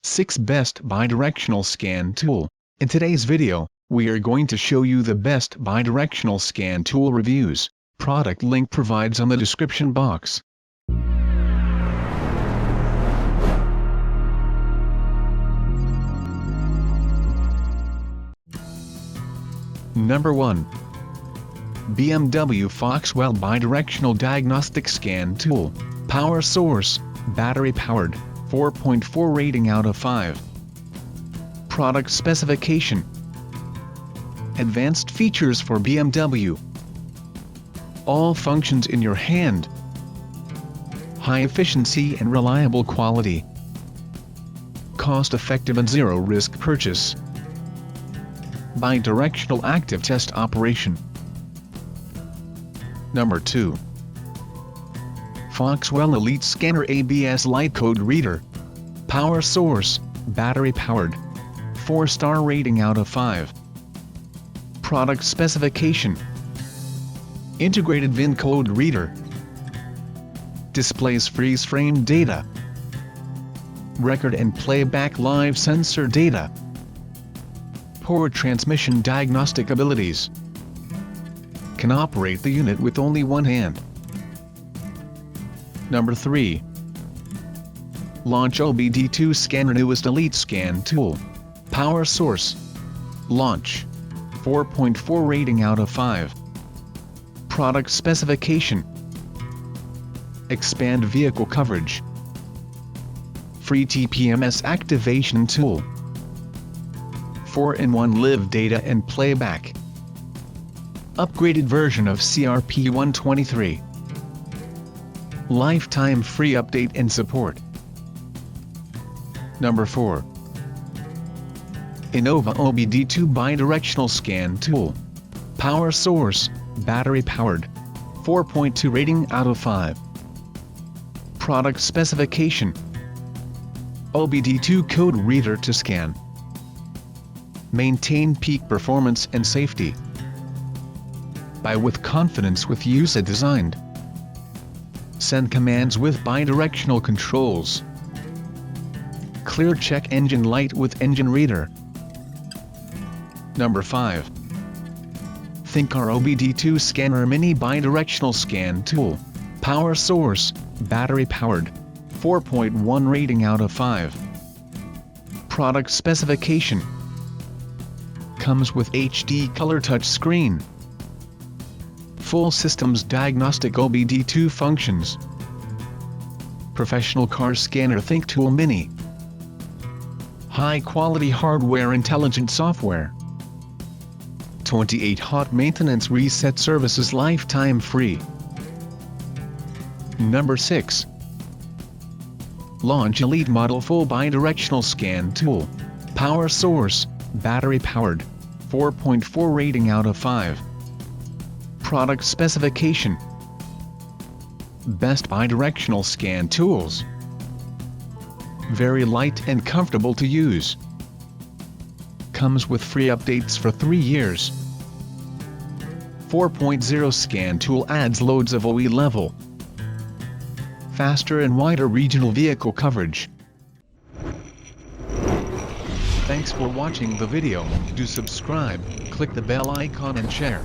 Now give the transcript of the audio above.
6 Best Bidirectional Scan Tool. In today's video, we are going to show you the best bidirectional scan tool reviews. Product link provides on the description box. Number 1. BMW Foxwell Bidirectional Diagnostic Scan Tool. Power source, battery powered, 4.4 rating out of 5. Product specification. Advanced features for BMW. All functions in your hand. High efficiency and reliable quality. Cost-effective and zero-risk purchase. Bidirectional active test operation. Number 2. Foxwell Elite Scanner ABS Light Code Reader. Power source, battery powered, 4-star rating out of 5. Product specification. Integrated VIN code reader. Displays freeze frame data. Record and playback live sensor data. Poor transmission diagnostic abilities. Can operate the unit with only one hand. Number 3. Launch OBD2 Scanner Newest Elite Scan Tool. Power source. Launch. 4.4 rating out of 5. Product specification. Expand vehicle coverage. Free TPMS activation tool. 4-in-1 live data and playback. Upgraded version of CRP 123. Lifetime free update and support. Number 4. Innova OBD2 Bidirectional Scan Tool. Power source, battery powered, 4.2 rating out of 5. Product specification. OBD2 code reader to scan. Maintain peak performance and safety. Buy with confidence with USA designed. Send commands with bidirectional controls. Clear check engine light with engine reader. Number 5. ThinkR OBD2 Scanner Mini Bidirectional Scan Tool. Power source, battery powered, 4.1 rating out of 5. Product specification. Comes with HD color touch screen. Full systems diagnostic OBD2 functions. Professional car scanner ThinkTool Mini. High quality hardware, intelligent software. 28 hot maintenance reset services, lifetime free. Number 6. Launch Elite Model Full Bidirectional Scan Tool. Power source, battery powered, 4.4 rating out of 5. Product specification. Best bidirectional scan tools. Very light and comfortable to use. Comes with free updates for 3 years. 4.0 scan tool adds loads of OE level. Faster and wider regional vehicle coverage. Thanks for watching the video. Do subscribe, click the bell icon and share.